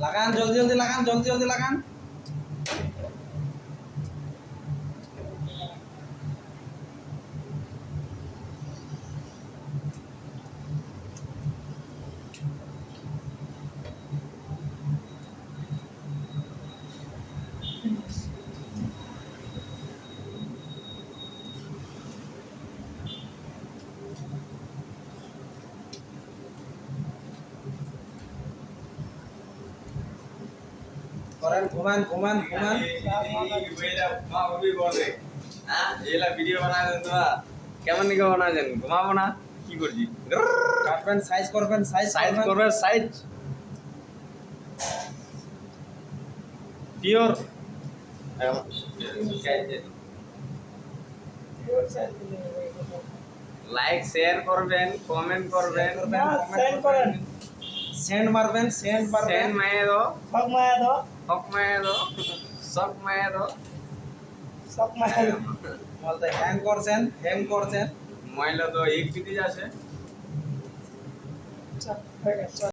লাগান জলদি জলদি লাগান, জলদি জলদি লাগান। করেন, ঘুমান ঘুমান ঘুমান। ভিডিও বানাবেন তোরা কেমন নিকে বানাবেন? ঘুমাবো না কি করছি? কাটবেন, সাইজ করবেন, সাইজ সাইজ করবেন। করবে সাইজ পিওর লাইক শেয়ার করবেন, কমেন্ট করবেন, সেন্ড করেন, সেন্ড মারবেন, সেন্ড মারবেন। সেন্ড মাইয়ে দো, সব মায়া দাও, হক মাইয়ে দো, সব মাইয়ে দো। সব মায়া দাও। বলতে হ্যাং করছেন, হ্যাং করছেন। মহিলা তো এক বিধি আছে। আচ্ছা, হয়ে গেছে।